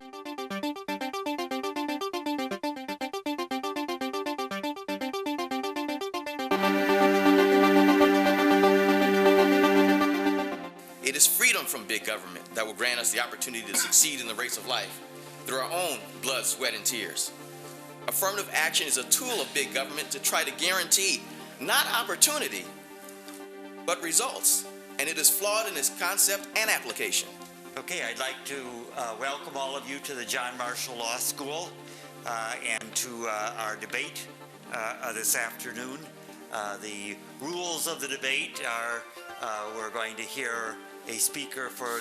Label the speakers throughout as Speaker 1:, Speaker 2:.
Speaker 1: It is freedom from big government that will grant us the opportunity to succeed in the race of life through our own blood, sweat, and tears. Affirmative action is a tool of big government to try to guarantee not opportunity, but results, and it is flawed in its concept and application.
Speaker 2: Okay, I'd like to welcome all of you to the John Marshall Law School and to our debate this afternoon. The rules of the debate are we're going to hear a speaker for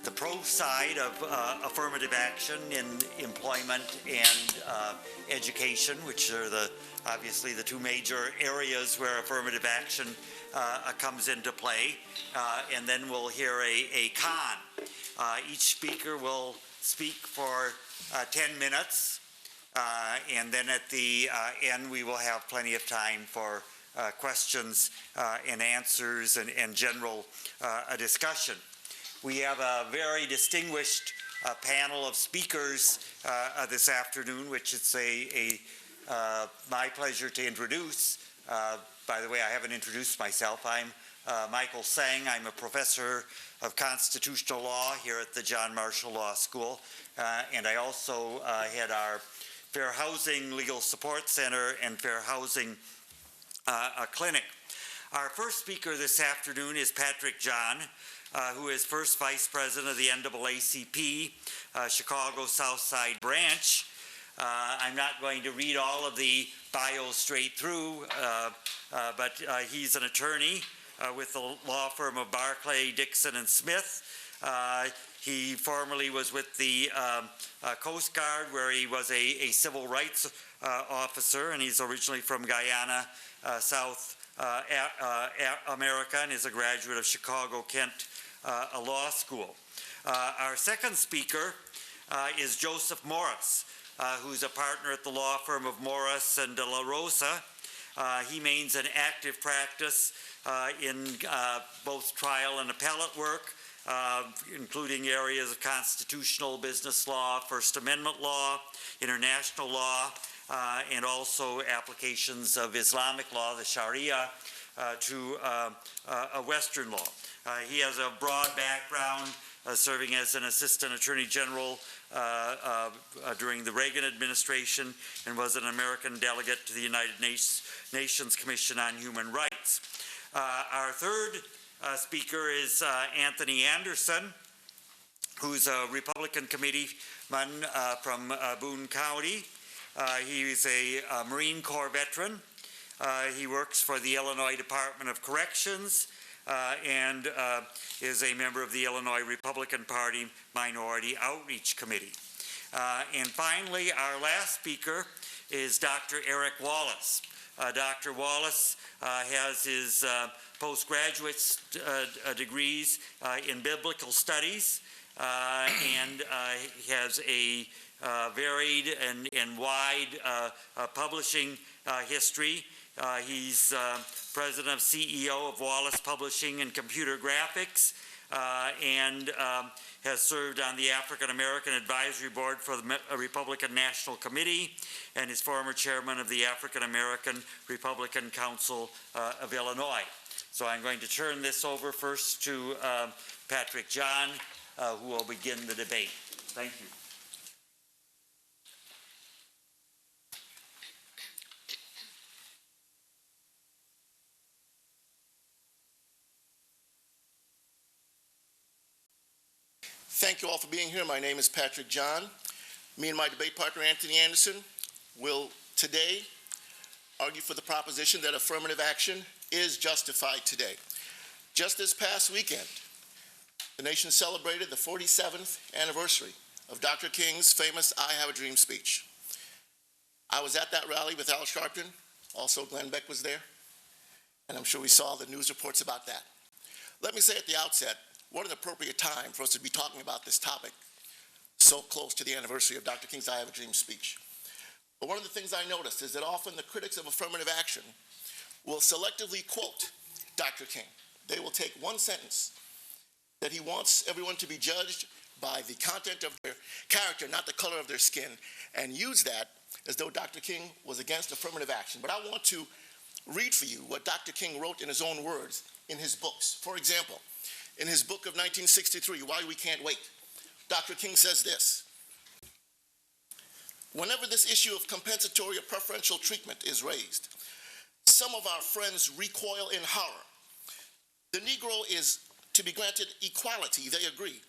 Speaker 2: the pro side of affirmative action in employment and education, which are obviously the two major areas where affirmative action comes into play. And then we'll hear a con. Each speaker will speak for 10 minutes. And then at the end, we will have plenty of time for questions and answers and general discussion. We have a very distinguished panel of speakers this afternoon, which it's my pleasure to introduce. By the way, I haven't introduced myself. I'm Michael Tsang. I'm a professor of constitutional law here at the John Marshall Law School, and I also head our Fair Housing Legal Support Center and Fair Housing Clinic. Our first speaker this afternoon is Patrick John, who is first vice president of the NAACP Chicago Southside Branch. I'm not going to read all of the bios straight through, but he's an attorney with the law firm of Barclay, Dixon, and Smith. He formerly was with the Coast Guard, where he was a civil rights officer, and he's originally from Guyana, South America, and is a graduate of Chicago-Kent Law School. Our second speaker is Joseph Morris, who's a partner at the law firm of Morris and De La Rosa. He maintains an active practice in both trial and appellate work, including areas of constitutional business law, First Amendment law, international law, and also applications of Islamic law, the Sharia, to Western law. He has a broad background serving as an assistant attorney general during the Reagan administration and was an American delegate to the United Nations Commission on Human Rights. Our third speaker is Anthony Anderson, who's a Republican committeeman from Boone County. He is a Marine Corps veteran. He works for the Illinois Department of Corrections and is a member of the Illinois Republican Party Minority Outreach Committee. And finally, our last speaker is Dr. Eric Wallace. Dr. Wallace has his postgraduate degrees in biblical studies and has a varied and wide publishing history. He's president of CEO of Wallace Publishing and Computer Graphics and has served on the African American Advisory Board for the Republican National Committee and is former chairman of the African American Republican Council of Illinois. So I'm going to turn this over first to Patrick John, who will begin the debate. Thank you.
Speaker 3: Thank you all for being here. My name is Patrick John. Me and my debate partner, Anthony Anderson, will today argue for the proposition that affirmative action is justified today. Just this past weekend, the nation celebrated the 47th anniversary of Dr. King's famous I Have a Dream speech. I was at that rally with Al Sharpton. Also, Glenn Beck was there. And I'm sure we saw the news reports about that. Let me say at the outset, what an appropriate time for us to be talking about this topic so close to the anniversary of Dr. King's I Have a Dream speech. But one of the things I noticed is that often the critics of affirmative action will selectively quote Dr. King. They will take one sentence that he wants everyone to be judged by the content of their character, not the color of their skin, and use that as though Dr. King was against affirmative action. But I want to read for you what Dr. King wrote in his own words in his books. For example, in his book of 1963, Why We Can't Wait, Dr. King says this: "Whenever this issue of compensatory or preferential treatment is raised, some of our friends recoil in horror. The Negro is to be granted equality, they agree,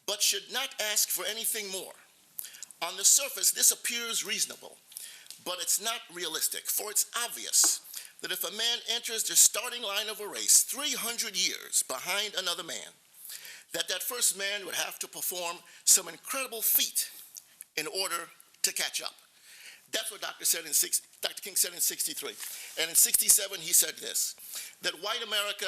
Speaker 3: but should not ask for anything more. On the surface, this appears reasonable, but it's not realistic, for it's obvious that if a man enters the starting line of a race 300 years behind another man, that first man would have to perform some incredible feat in order to catch up." That's what Dr. King said in 63. And in 67, he said this, that white America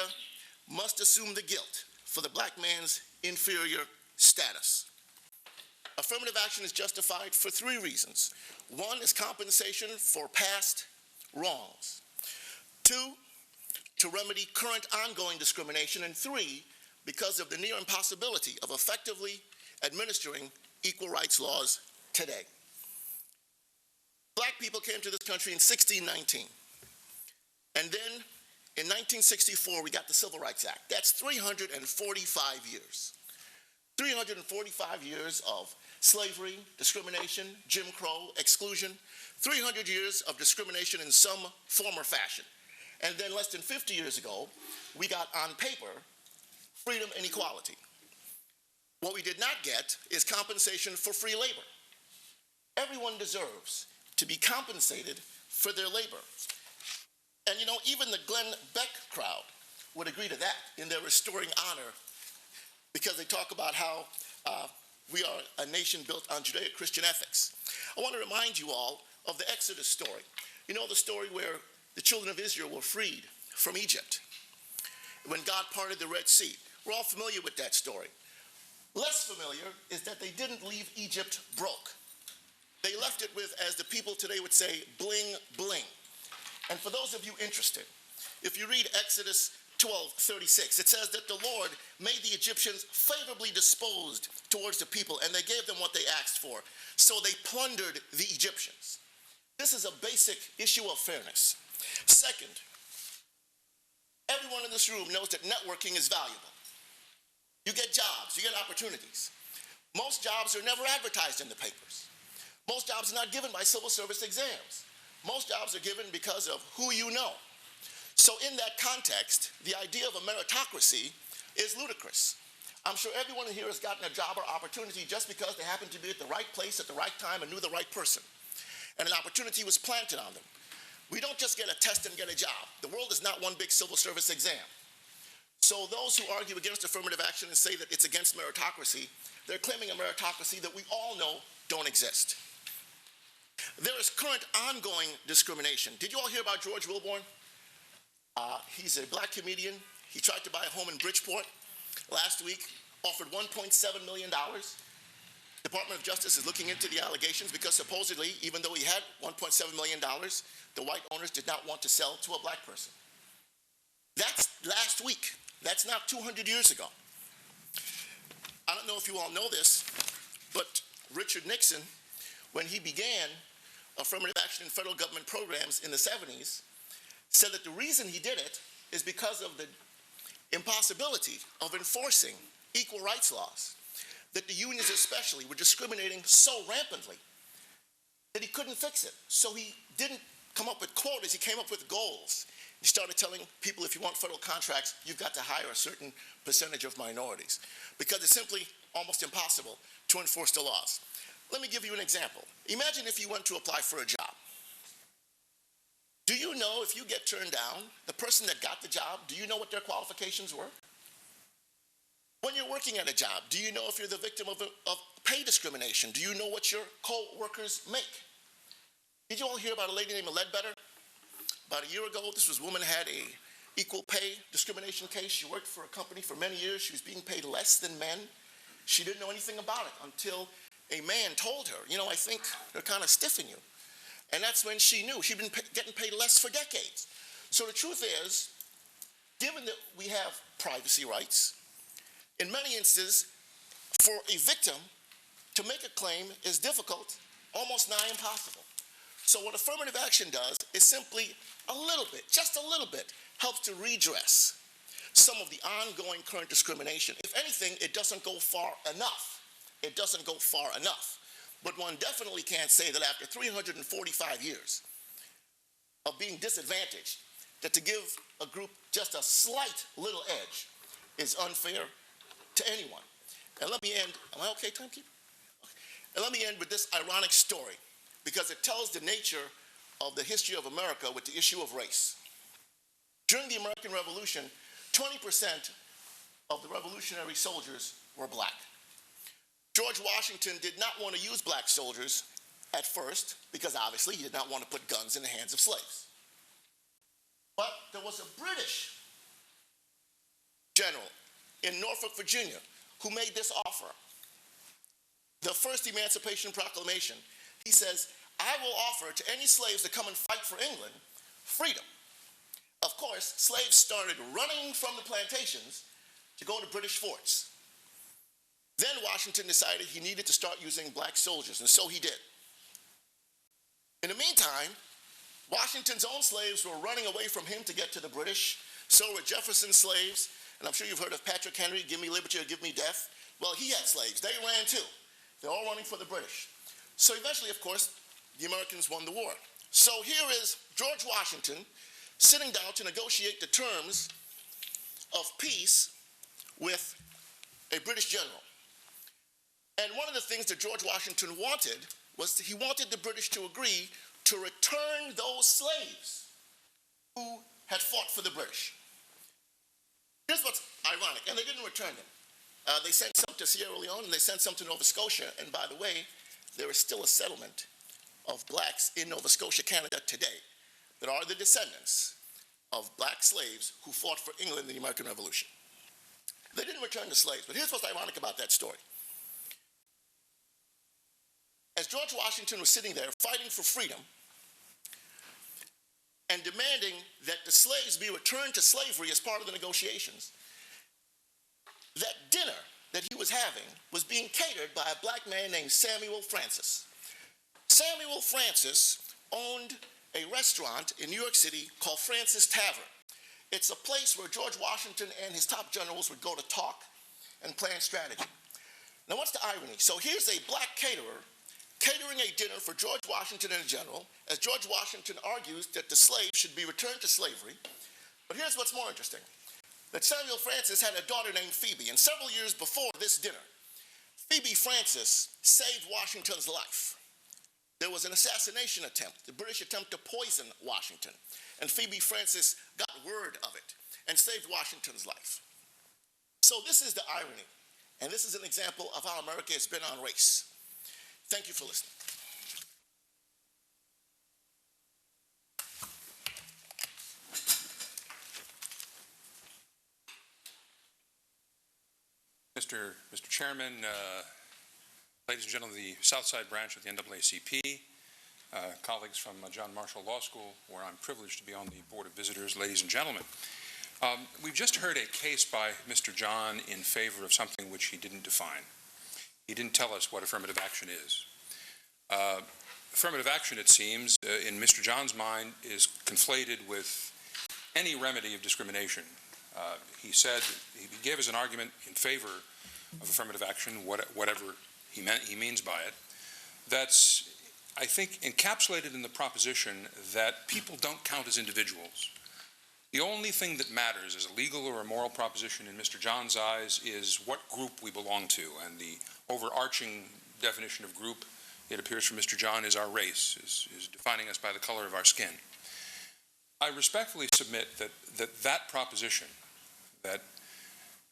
Speaker 3: must assume the guilt for the black man's inferior status. Affirmative action is justified for three reasons. One is compensation for past wrongs. Two, to remedy current ongoing discrimination. And three, because of the near impossibility of effectively administering equal rights laws today. Black people came to this country in 1619. And then in 1964, we got the Civil Rights Act. That's 345 years. 345 years of slavery, discrimination, Jim Crow, exclusion, 300 years of discrimination in some form or fashion. And then less than 50 years ago, we got on paper freedom and equality. What we did not get is compensation for free labor. Everyone deserves to be compensated for their labor. And you know, even the Glenn Beck crowd would agree to that in their Restoring Honor, because they talk about how we are a nation built on Judeo-Christian ethics. I want to remind you all of the Exodus story. You know, the story where the children of Israel were freed from Egypt when God parted the Red Sea. We're all familiar with that story. Less familiar is that they didn't leave Egypt broke. They left it with, as the people today would say, bling, bling. And for those of you interested, if you read Exodus 12:36, it says that the Lord made the Egyptians favorably disposed towards the people, and they gave them what they asked for. So they plundered the Egyptians. This is a basic issue of fairness. Second, everyone in this room knows that networking is valuable. You get jobs, you get opportunities. Most jobs are never advertised in the papers. Most jobs are not given by civil service exams. Most jobs are given because of who you know. So in that context, the idea of a meritocracy is ludicrous. I'm sure everyone here has gotten a job or opportunity just because they happened to be at the right place at the right time and knew the right person. And an opportunity was planted on them. We don't just get a test and get a job. The world is not one big civil service exam. So those who argue against affirmative action and say that it's against meritocracy, they're claiming a meritocracy that we all know don't exist. There is current ongoing discrimination. Did you all hear about George Wilborn? He's a black comedian. He tried to buy a home in Bridgeport last week, offered $1.7 million. Department of Justice is looking into the allegations because supposedly, even though he had $1.7 million, the white owners did not want to sell to a black person. That's last week. That's not 200 years ago. I don't know if you all know this, but Richard Nixon, when he began affirmative action in federal government programs in the 70s, said that the reason he did it is because of the impossibility of enforcing equal rights laws, that the unions especially were discriminating so rampantly that he couldn't fix it. So he didn't come up with quotas, he came up with goals. He started telling people, if you want federal contracts, you've got to hire a certain percentage of minorities, because it's simply almost impossible to enforce the laws. Let me give you an example. Imagine if you went to apply for a job. Do you know if you get turned down, the person that got the job, do you know what their qualifications were? When you're working at a job, do you know if you're the victim of pay discrimination? Do you know what your co-workers make? Did you all hear about a lady named Ledbetter? About a year ago, this woman had a equal pay discrimination case. She worked for a company for many years. She was being paid less than men. She didn't know anything about it until a man told her, you know, I think they're kind of stiffing you. And that's when she knew. She'd been getting paid less for decades. So the truth is, given that we have privacy rights, in many instances, For a victim to make a claim is difficult, almost nigh impossible. So what affirmative action does is simply a little bit, just a little bit, helps to redress some of the ongoing current discrimination. If anything, it doesn't go far enough. It doesn't go far enough. But one definitely can't say that after 345 years of being disadvantaged, that to give a group just a slight little edge is unfair to anyone. And let me end, am I okay, timekeeper? Okay. And let me end with this ironic story, because it tells the nature of the history of America with the issue of race. During the American Revolution, 20% of the revolutionary soldiers were black. George Washington did not want to use black soldiers at first, because obviously he did not want to put guns in the hands of slaves. But there was a British general in Norfolk, Virginia, who made this offer. The first Emancipation Proclamation, he says, I will offer to any slaves that come and fight for England freedom. Of course, slaves started running from the plantations to go to British forts. Then Washington decided he needed to start using black soldiers, and so he did. In the meantime, Washington's own slaves were running away from him to get to the British. So were Jefferson's slaves, and I'm sure you've heard of Patrick Henry, give me liberty or give me death. Well, he had slaves. They ran too. They're all running for the British. So eventually, of course, the Americans won the war. So here is George Washington sitting down to negotiate the terms of peace with a British general. And one of the things that George Washington wanted was he wanted the British to agree to return those slaves who had fought for the British. Here's what's ironic, and they didn't return them. They sent some to Sierra Leone, and they sent some to Nova Scotia, and by the way, there is still a settlement of blacks in Nova Scotia, Canada today that are the descendants of black slaves who fought for England in the American Revolution. They didn't return the slaves, but here's what's ironic about that story. As George Washington was sitting there fighting for freedom and demanding that the slaves be returned to slavery as part of the negotiations, that dinner that he was having was being catered by a black man named Samuel Francis. Samuel Francis owned a restaurant in New York City called Francis Tavern. It's a place where George Washington and his top generals would go to talk and plan strategy. Now, what's the irony? So here's a black caterer catering a dinner for George Washington and the general, as George Washington argues that the slaves should be returned to slavery. But here's what's more interesting, that Samuel Francis had a daughter named Phoebe, and several years before this dinner, Phoebe Francis saved Washington's life. There was an assassination attempt, the British attempt to poison Washington, and Phoebe Francis got word of it and saved Washington's life. So this is the irony, and this is an example of how America has been on race. Thank you for listening.
Speaker 4: Mr. Chairman, ladies and gentlemen of the Southside branch of the NAACP, colleagues from John Marshall Law School, where I'm privileged to be on the Board of Visitors, ladies and gentlemen. We've just heard a case by Mr. John in favor of something which he didn't define. He didn't tell us what affirmative action is. Affirmative action, it seems, in Mr. John's mind, is conflated with any remedy of discrimination. He said, he gave us an argument in favor of affirmative action, whatever he means by it, that's, I think, encapsulated in the proposition that people don't count as individuals. The only thing that matters as a legal or a moral proposition in Mr. John's eyes is what group we belong to, and the overarching definition of group, it appears from Mr. John, is our race, is defining us by the color of our skin. I respectfully submit that proposition that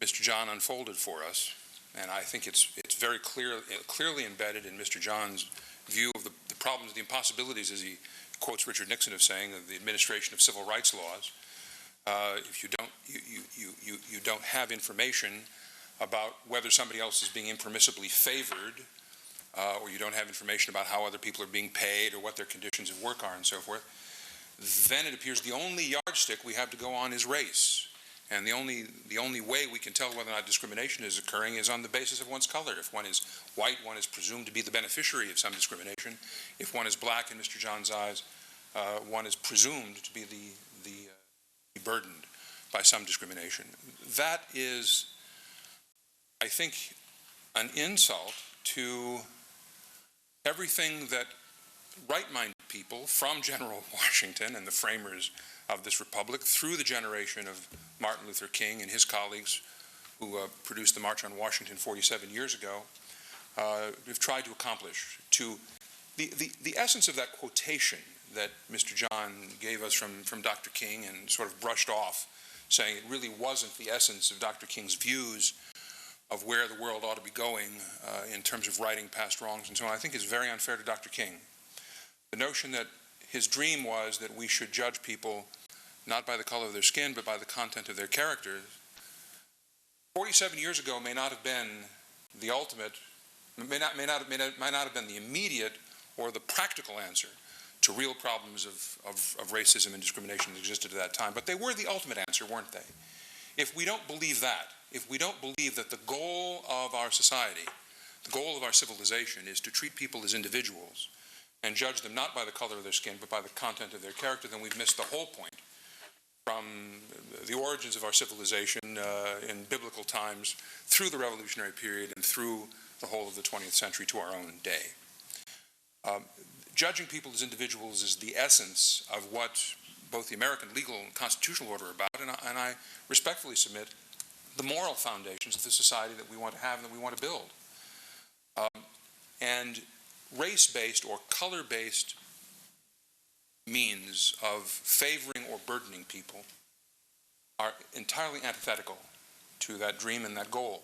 Speaker 4: Mr. John unfolded for us, and I think it's very clearly embedded in Mr. John's view of the problems, the impossibilities, as he quotes Richard Nixon of saying, of the administration of civil rights laws. If you don't have information about whether somebody else is being impermissibly favored, or you don't have information about how other people are being paid or what their conditions of work are and so forth, then it appears the only yardstick we have to go on is race. And the only way we can tell whether or not discrimination is occurring is on the basis of one's color. If one is white, one is presumed to be the beneficiary of some discrimination. If one is black in Mr. John's eyes, one is presumed to be burdened by some discrimination. That is, I think, an insult to everything that right-minded people from General Washington and the framers of this republic through the generation of Martin Luther King and his colleagues who produced the March on Washington 47 years ago have tried to accomplish. The essence of that quotation that Mr. John gave us from Dr. King and sort of brushed off, saying it really wasn't the essence of Dr. King's views of where the world ought to be going in terms of righting past wrongs and so on, I think is very unfair to Dr. King. The notion that his dream was that we should judge people not by the color of their skin, but by the content of their character, 47 years ago may not have been the ultimate, might not have been the immediate or the practical answer to real problems of racism and discrimination that existed at that time. But they were the ultimate answer, weren't they? If we don't believe that, if we don't believe that the goal of our society, the goal of our civilization is to treat people as individuals and judge them not by the color of their skin, but by the content of their character, then we've missed the whole point from the origins of our civilization in biblical times through the Revolutionary period and through the whole of the 20th century to our own day. Judging people as individuals is the essence of what both the American legal and constitutional order are about, and I respectfully submit the moral foundations of the society that we want to have and that we want to build. And race-based or color-based means of favoring or burdening people are entirely antithetical to that dream and that goal.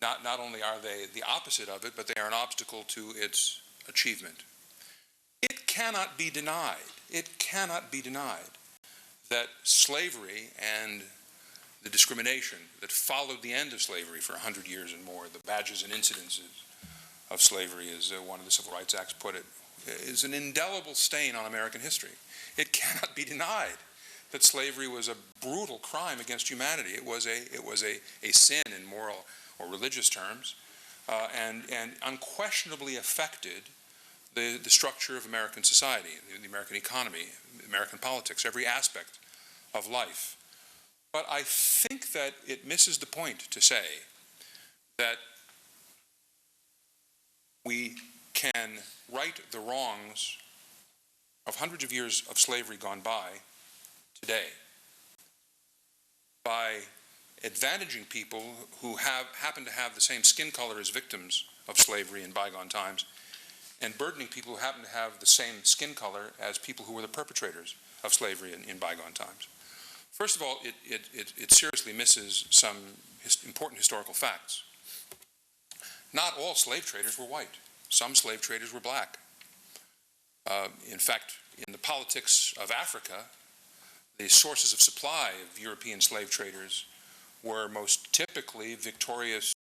Speaker 4: Not only are they the opposite of it, but they are an obstacle to its achievement. It cannot be denied that slavery and the discrimination that followed the end of slavery for 100 years and more, the badges and incidences of slavery, as one of the Civil Rights Acts put it, is an indelible stain on American history. It cannot be denied that slavery was a brutal crime against humanity. It was a sin in moral or religious terms, and unquestionably affected the structure of American society, the American economy, American politics, every aspect of life. But I think that it misses the point to say that we can right the wrongs of hundreds of years of slavery gone by today by advantaging people who happen to have the same skin color as victims of slavery in bygone times, and burdening people who happen to have the same skin color as people who were the perpetrators of slavery in bygone times. First of all, it seriously misses some important historical facts. Not all slave traders were white. Some slave traders were black. In fact, in the politics of Africa, the sources of supply of European slave traders were most typically victorious